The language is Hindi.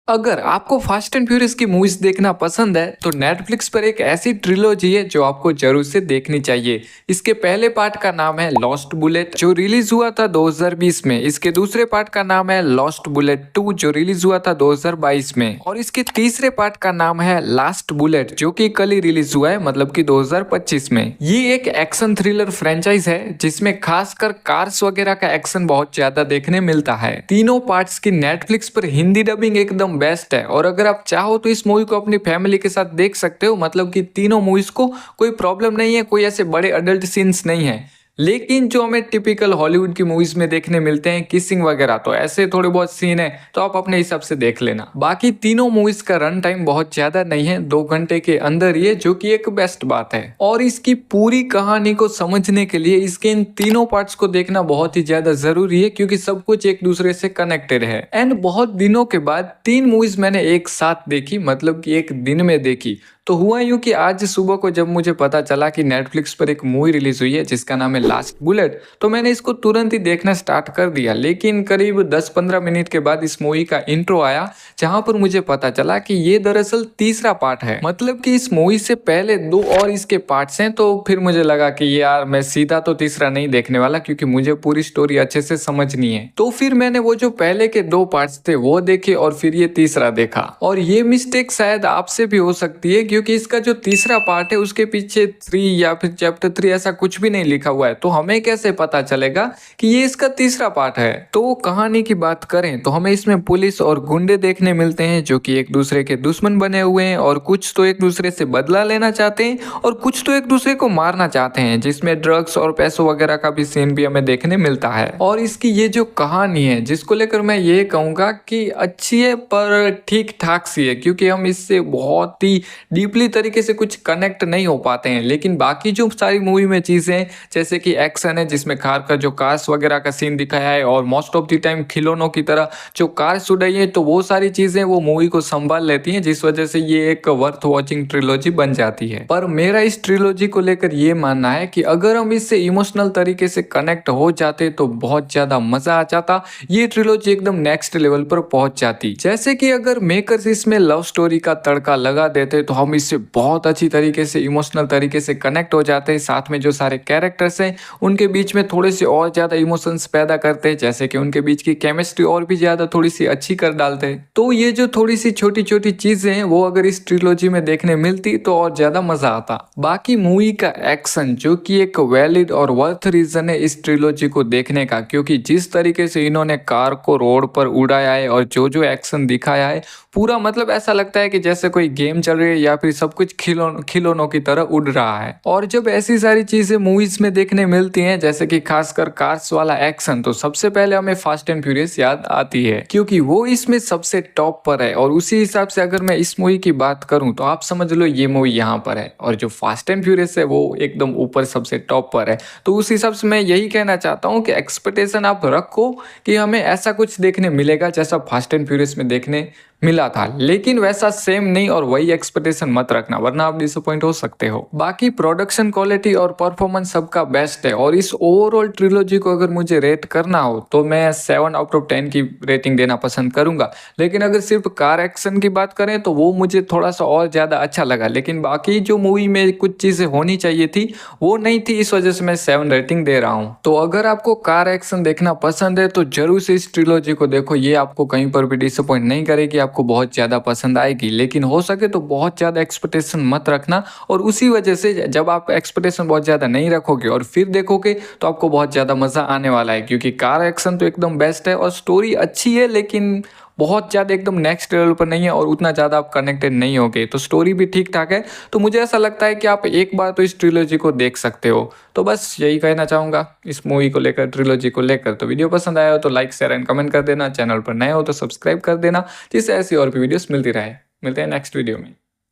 अगर आपको फास्ट एंड फ्यूरियस की मूवीज देखना पसंद है तो नेटफ्लिक्स पर एक ऐसी ट्रिलॉजी है जो आपको जरूर से देखनी चाहिए। इसके पहले पार्ट का नाम है लॉस्ट बुलेट जो रिलीज हुआ था 2020 में। इसके दूसरे पार्ट का नाम है लॉस्ट बुलेट 2 जो रिलीज हुआ था 2022 में। और इसके तीसरे पार्ट का नाम है लास्ट बुलेट जो कि कल ही रिलीज हुआ है, मतलब कि 2025 में। ये एक एक्शन थ्रिलर फ्रेंचाइज है जिसमें खासकर कार्स वगैरह का एक्शन बहुत ज्यादा देखने मिलता है। तीनों पार्ट्स की नेटफ्लिक्स पर हिंदी डबिंग एकदम बेस्ट है और अगर आप चाहो तो इस मूवी को अपनी फैमिली के साथ देख सकते हो। मतलब कि तीनों मूवीज को कोई प्रॉब्लम नहीं है, कोई ऐसे बड़े अडल्ट सीन्स नहीं है। लेकिन जो हमें टिपिकल हॉलीवुड की मूवीज में देखने मिलते हैं किसिंग वगैरह, तो ऐसे थोड़े बहुत सीन है तो आप अपने हिसाब से देख लेना। बाकी तीनों मूवीज का रन टाइम बहुत ज्यादा नहीं है, 2 घंटे के अंदर ही है, जो कि एक बेस्ट बात है। और इसकी पूरी कहानी को समझने के लिए इसके इन तीनों पार्ट्स को देखना बहुत ही ज्यादा जरूरी है क्योंकि सब कुछ एक दूसरे से कनेक्टेड है। एंड बहुत दिनों के बाद 3 मूवीज मैंने एक साथ देखी, मतलब कि एक दिन में देखी। तो हुआ यूं कि आज सुबह को जब मुझे पता चला कि नेटफ्लिक्स पर एक मूवी रिलीज हुई है जिसका नाम है लास्ट बुलेट, तो मैंने इसको तुरंत ही देखना स्टार्ट कर दिया। लेकिन करीब 10-15 मिनट के बाद इस मूवी का इंट्रो आया जहां पर मुझे पता चला कि ये दरअसल तीसरा पार्ट है। मतलब कि इस मूवी से पहले 2 और इसके पार्ट्स हैं। तो फिर मुझे लगा कि यार मैं सीधा तो तीसरा नहीं देखने वाला क्योंकि मुझे पूरी स्टोरी अच्छे से समझनी है। तो फिर मैंने वो जो पहले के 2 पार्ट्स थे वो देखे और फिर ये तीसरा देखा। और ये मिस्टेक शायद आपसे भी हो सकती है क्योंकि इसका जो तीसरा पार्ट है उसके पीछे 3 या फिर चैप्टर 3 ऐसा कुछ भी नहीं लिखा हुआ है। तो हमें कैसे पता चलेगा कि ये इसका तीसरा पार्ट है। तो कहानी की बात करें तो हमें इसमें पुलिस और गुंडे देखने मिलते हैं जो कि एक दूसरे के दुश्मन बने हुए हैं और कुछ तो एक दूसरे से बदला लेना चाहते हैं और कुछ तो एक दूसरे को मारना चाहते हैं, जिसमें ड्रग्स और पैसों वगैरह का भी सीन भी हमें देखने मिलता है। और इसकी ये जो कहानी है जिसको लेकर मैं ये कहूंगा कि अच्छी है पर ठीक ठाक सी है, क्योंकि हम इससे बहुत ही डीपली तरीके से कुछ कनेक्ट नहीं हो पाते हैं। लेकिन बाकी जो सारी मूवी में चीजें जैसे कि एक्शन है जिसमें कार का जो कार्स वगैरह का सीन दिखाया है और मोस्ट ऑफ द टाइम खिलौनों की तरह जो कार्स उड़ाई है, तो वो सारी चीजें वो मूवी को संभाल लेती हैं, जिस वजह से ये एक वर्थ वॉचिंग ट्रिलॉजी बन जाती है। पर मेरा इस ट्रिलॉजी को लेकर ये मानना है कि अगर हम इससे इमोशनल तरीके से कनेक्ट हो जाते तो बहुत ज्यादा मजा आ जाता। ये ट्रिलॉजी एकदम नेक्स्ट लेवल पर पहुंच जाती। जैसे कि अगर मेकर्स इसमें लव स्टोरी का तड़का लगा देते तो हम इससे बहुत अच्छी तरीके से इमोशनल तरीके से कनेक्ट हो जाते हैं। साथ में जो सारे कैरेक्टर्स हैं उनके बीच में थोड़े से और ज्यादा इमोशंस पैदा करते हैं, जैसे कि उनके बीच की केमिस्ट्री और भी ज्यादा थोड़ी सी अच्छी कर डालते हैं। तो ये जो थोड़ी सी छोटी छोटी चीजें हैं वो अगर इस ट्रिलॉजी में देखने मिलती तो और ज्यादा मजा आता। बाकी मूवी का एक्शन जो कि एक वैलिड और वर्थ रीजन है इस ट्रिलॉजी को देखने का, क्योंकि जिस तरीके से इन्होंने कार को रोड पर उड़ाया है और जो जो एक्शन दिखाया है पूरा, मतलब ऐसा लगता है कि जैसे कोई गेम चल रही है या फिर सब कुछ खिलौनों की तरह उड़ रहा है। और जब ऐसी सारी चीजें मूवीज में देखने मिलती हैं जैसे कि खासकर कार्स वाला एक्शन, तो सबसे पहले हमें फास्ट एंड फ्यूरियस याद आती है क्योंकि वो इसमें सबसे टॉप पर है। और उसी हिसाब से अगर मैं इस मूवी की बात करूं तो आप समझ लो ये मूवी यहाँ पर है और जो फास्ट एंड फ्यूरियस है वो एकदम ऊपर सबसे टॉप पर है। तो उस हिसाब से मैं यही कहना चाहता हूँ कि एक्सपेक्टेशन आप रखो कि हमें ऐसा कुछ देखने मिलेगा जैसा फास्ट एंड फ्यूरियस में देखने मिला था, लेकिन वैसा सेम नहीं और वही एक्सपेक्टेशन मत रखना वरना आप डिसअपॉइंट हो सकते हो। बाकी प्रोडक्शन क्वालिटी और परफॉर्मेंस सबका बेस्ट है और इस ओवरऑल ट्रिलॉजी को अगर मुझे रेट करना हो तो मैं 7 आउट ऑफ 10 की रेटिंग देना पसंद करूंगा। लेकिन अगर सिर्फ कार एक्शन की बात करें तो वो मुझे थोड़ा सा और ज्यादा अच्छा लगा, लेकिन बाकी जो मूवी में कुछ चीजें होनी चाहिए थी वो नहीं थी, इस वजह से मैं 7 रेटिंग दे रहा हूँ। तो अगर आपको कार एक्शन देखना पसंद है तो जरूर से इस ट्रिलॉजी को देखो, ये आपको कहीं पर भी डिसअपॉइंट नहीं करेगी, आपको बहुत ज्यादा पसंद आएगी। लेकिन हो सके तो बहुत ज्यादा एक्सपेक्टेशन मत रखना और उसी वजह से जब आप एक्सपेक्टेशन बहुत ज्यादा नहीं रखोगे और फिर देखोगे तो आपको बहुत ज्यादा मजा आने वाला है, क्योंकि कार एक्शन तो एकदम बेस्ट है और स्टोरी अच्छी है लेकिन बहुत ज्यादा एकदम नेक्स्ट लेवल पर नहीं है और उतना ज्यादा आप कनेक्टेड नहीं होगे। तो स्टोरी भी ठीक ठाक है। तो मुझे ऐसा लगता है कि आप एक बार तो इस ट्रिलॉजी को देख सकते हो। तो बस यही कहना चाहूंगा इस मूवी को लेकर, ट्रिलॉजी को लेकर। तो वीडियो पसंद आया हो तो लाइक शेयर एंड कमेंट कर देना, चैनल पर नए हो तो सब्सक्राइब कर देना जिससे ऐसी और भी वीडियोस मिलती रहे। मिलते हैं नेक्स्ट वीडियो में।